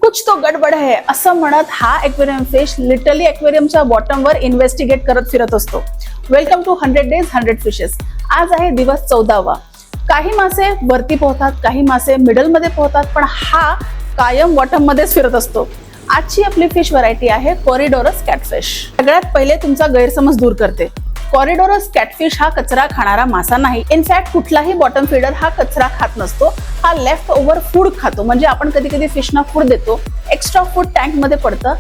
कुछ तो गडबड है असं म्हणत हा एक्वेरियम फिश लिटरली एक्वेरियमच्या बॉटमवर इन्व्हेस्टिगेट करत फिरत असतो. Welcome to 100 days 100 fishes. आज आहे दिवस 14वा. काही मासे वरती पोहतात, काही मासे मिडल मध्ये पोहतात, पण हा कायम बॉटम मध्येच फिरत असतो. आजची आपली फिश व्हरायटी आहे कॉरिडोरस कॅटफिश. सगळ्यात पहिले तुमचा गैरसमज दूर करते. कॉरिडोरस कॅटफिश हा कचरा खाणारा मासा नाही. इनफॅक्ट कुठलाही बॉटम फीडर हा कचरा खात नसतो. हा लेफ्ट ओव्हर फूड खातो. म्हणजे आपण कधी कधी फिशना फूड देतो, एक्स्ट्रा फूड टँक मध्ये पडतं,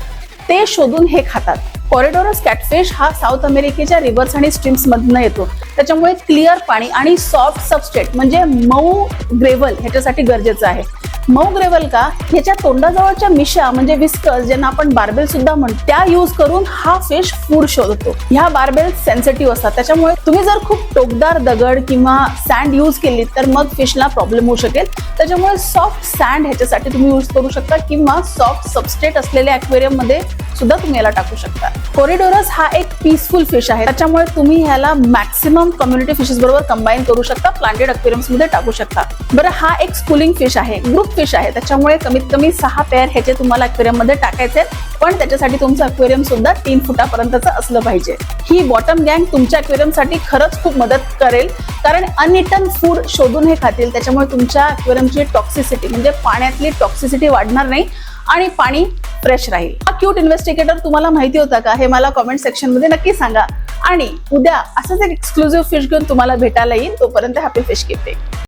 ते शोधून हे खातात. कॉरिडोरस कॅटफिश हा साऊथ अमेरिकेच्या रिव्हर्स आणि स्ट्रीम्स मधनं येतो. त्याच्यामुळे क्लिअर पाणी आणि सॉफ्ट सबस्ट्रेट म्हणजे मऊ ग्रेव्हल ह्याच्यासाठी गरजेचं आहे. मऊ ग्रेव्हल का? ह्याच्या तोंडाजवळच्या मिशा म्हणजे विस्कर्स, ज्यांना आपण बार्बेल सुद्धा म्हणतो, त्या यूज करून हा फिश फूड शोधतो. ह्या बार्बेल सेन्सिटिव्ह असतात, त्याच्यामुळे तुम्ही जर खूप टोकदार दगड किंवा सँड यूज केली तर मग फिशला प्रॉब्लेम होऊ शकेल. त्याच्यामुळे सॉफ्ट सँड ह्याच्यासाठी तुम्ही यूज करू शकता किंवा सॉफ्ट सबस्ट्रेट असलेल्या ॲक्वेरियम मध्ये सुद्धा तुम्ही याला टाकू शकता. कॉरिडोरस हा एक पीसफुल फिश आहे, त्याच्यामुळे तुम्ही ह्याला मॅक्सिमम कम्युनिटी फिशेस बरोबर कंबाईन करू शकता, प्लांटेड ॲक्वेरियम्स मध्ये टाकू शकता. बरं, हा एक स्कूलिंग फिश आहे, ग्रुप फिश आहे, त्याच्यामुळे कमीत कमी 6 पेअर ह्याचे तुम्हाला ॲक्वेरियम मध्ये टाकायचे, पण त्याच्यासाठी तुमचं ॲक्वेरियम सुद्धा 3 फुटापर्यंतचं असलं पाहिजे. ही बॉटम गँग तुमच्या ॲक्वेरियम साठी खरंच खूप मदत करेल, कारण अनइटन फूड शोधून हे खातील. त्याच्यामुळे तुमच्या ॲक्वेरियमची टॉक्सिसिटी म्हणजे पाण्यातली टॉक्सिसिटी वाढणार नाही आणि पाणी फ्रेश राहील. हा क्यूट इन्व्हेस्टिगेटर तुम्हाला माहिती होता का? हे मला कमेंट सेक्शन मध्ये नक्की सांगा. आणि उद्या असंच एक एक्सक्लुझिव्ह फिश घेऊन तुम्हाला भेटायला येईल. तोपर्यंत हॅपी फिश कीपिंग.